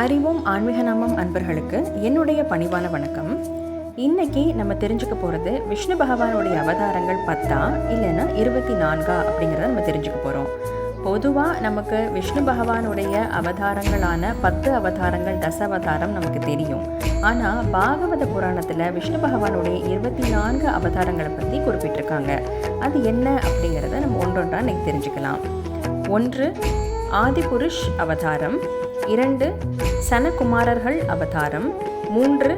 அறிவோம் ஆன்மீக நாமம் அன்பர்களுக்கு என்னுடைய பணிவான வணக்கம். இன்னைக்கு நம்ம தெரிஞ்சுக்க போகிறது விஷ்ணு பகவானுடைய அவதாரங்கள் 10 இல்லைன்னா 24 அப்படிங்கிறத நம்ம தெரிஞ்சுக்க போகிறோம். பொதுவாக நமக்கு விஷ்ணு பகவானுடைய அவதாரங்களான 10 அவதாரங்கள் தசாவதாரம் நமக்கு தெரியும். ஆனால் பாகவத புராணத்தில் விஷ்ணு பகவானுடைய 24 அவதாரங்களை பற்றி குறிப்பிட்டிருக்காங்க. அது என்ன அப்படிங்கிறத நம்ம ஒன்றொன்றா இன்னைக்கு தெரிஞ்சுக்கலாம். 1 ஆதிபுருஷ் அவதாரம், 2 சனகுமாரர்கள் அவதாரம், 3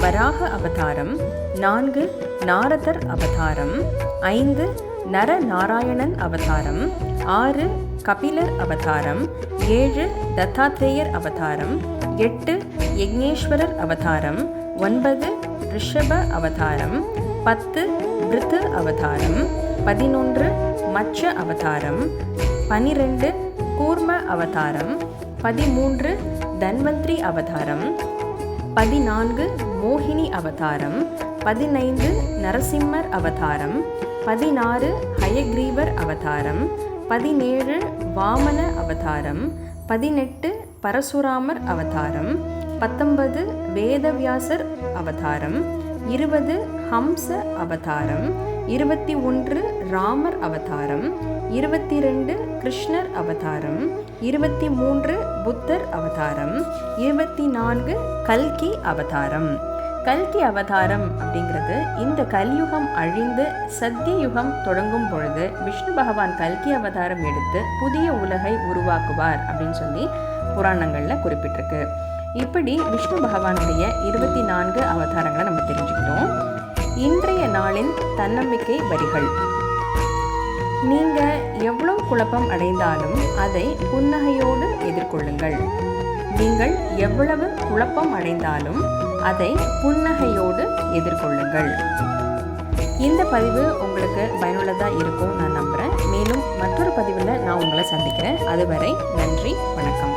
வராக அவதாரம், 4 நாரதர் அவதாரம், 5 நரநாராயணன் அவதாரம், 6 கபிலர் அவதாரம், 7 தத்தாத்ரேயர் அவதாரம், 8 யக்ஞேஸ்வரர் அவதாரம், 9 ரிஷப அவதாரம், 10 பிருத்து அவதாரம், 11 மச்ச அவதாரம், 12 கூர்ம அவதாரம், 13 தன்வந்திரி அவதாரம், 14 மோகினி அவதாரம், 15 நரசிம்மர் அவதாரம், 16 ஹயக்ரீவர் அவதாரம், 17 வாமன அவதாரம், 18 பரசுராமர் அவதாரம், 19 வேதவியாசர் அவதாரம், 20 ஹம்ச அவதாரம், 21 ராமர் அவதாரம், 22 கிருஷ்ணர் அவதாரம், 23 புத்தர் அவதாரம், 24 கல்கி அவதாரம். கல்கி அவதாரம் அப்படிங்கிறது இந்த கலியுகம் அழிந்து சத்தியயுகம் தொடங்கும் பொழுது விஷ்ணு பகவான் கல்கி அவதாரம் எடுத்து புதிய உலகை உருவாக்குவார் அப்படின்னு சொல்லி புராணங்களில் குறிப்பிட்டிருக்கு. இப்படி விஷ்ணு பகவானுடைய 24 அவதாரங்களை நம்ம தெரிஞ்சுக்கிட்டோம். இன்றைய நாளின் தன்னம்பிக்கை வரிகள். நீங்கள் எவ்வளவு குழப்பம் அடைந்தாலும் அதை புன்னகையோடு எதிர்கொள்ளுங்கள். நீங்கள் எவ்வளவு குழப்பம் அடைந்தாலும் அதை புன்னகையோடு எதிர்கொள்ளுங்கள். இந்த பதிவு உங்களுக்கு பயனுள்ளதாக இருக்கும் நான் நம்புகிறேன். மேலும் மற்றொரு பதிவில் நான் உங்களை சந்திக்கிறேன். அதுவரை நன்றி, வணக்கம்.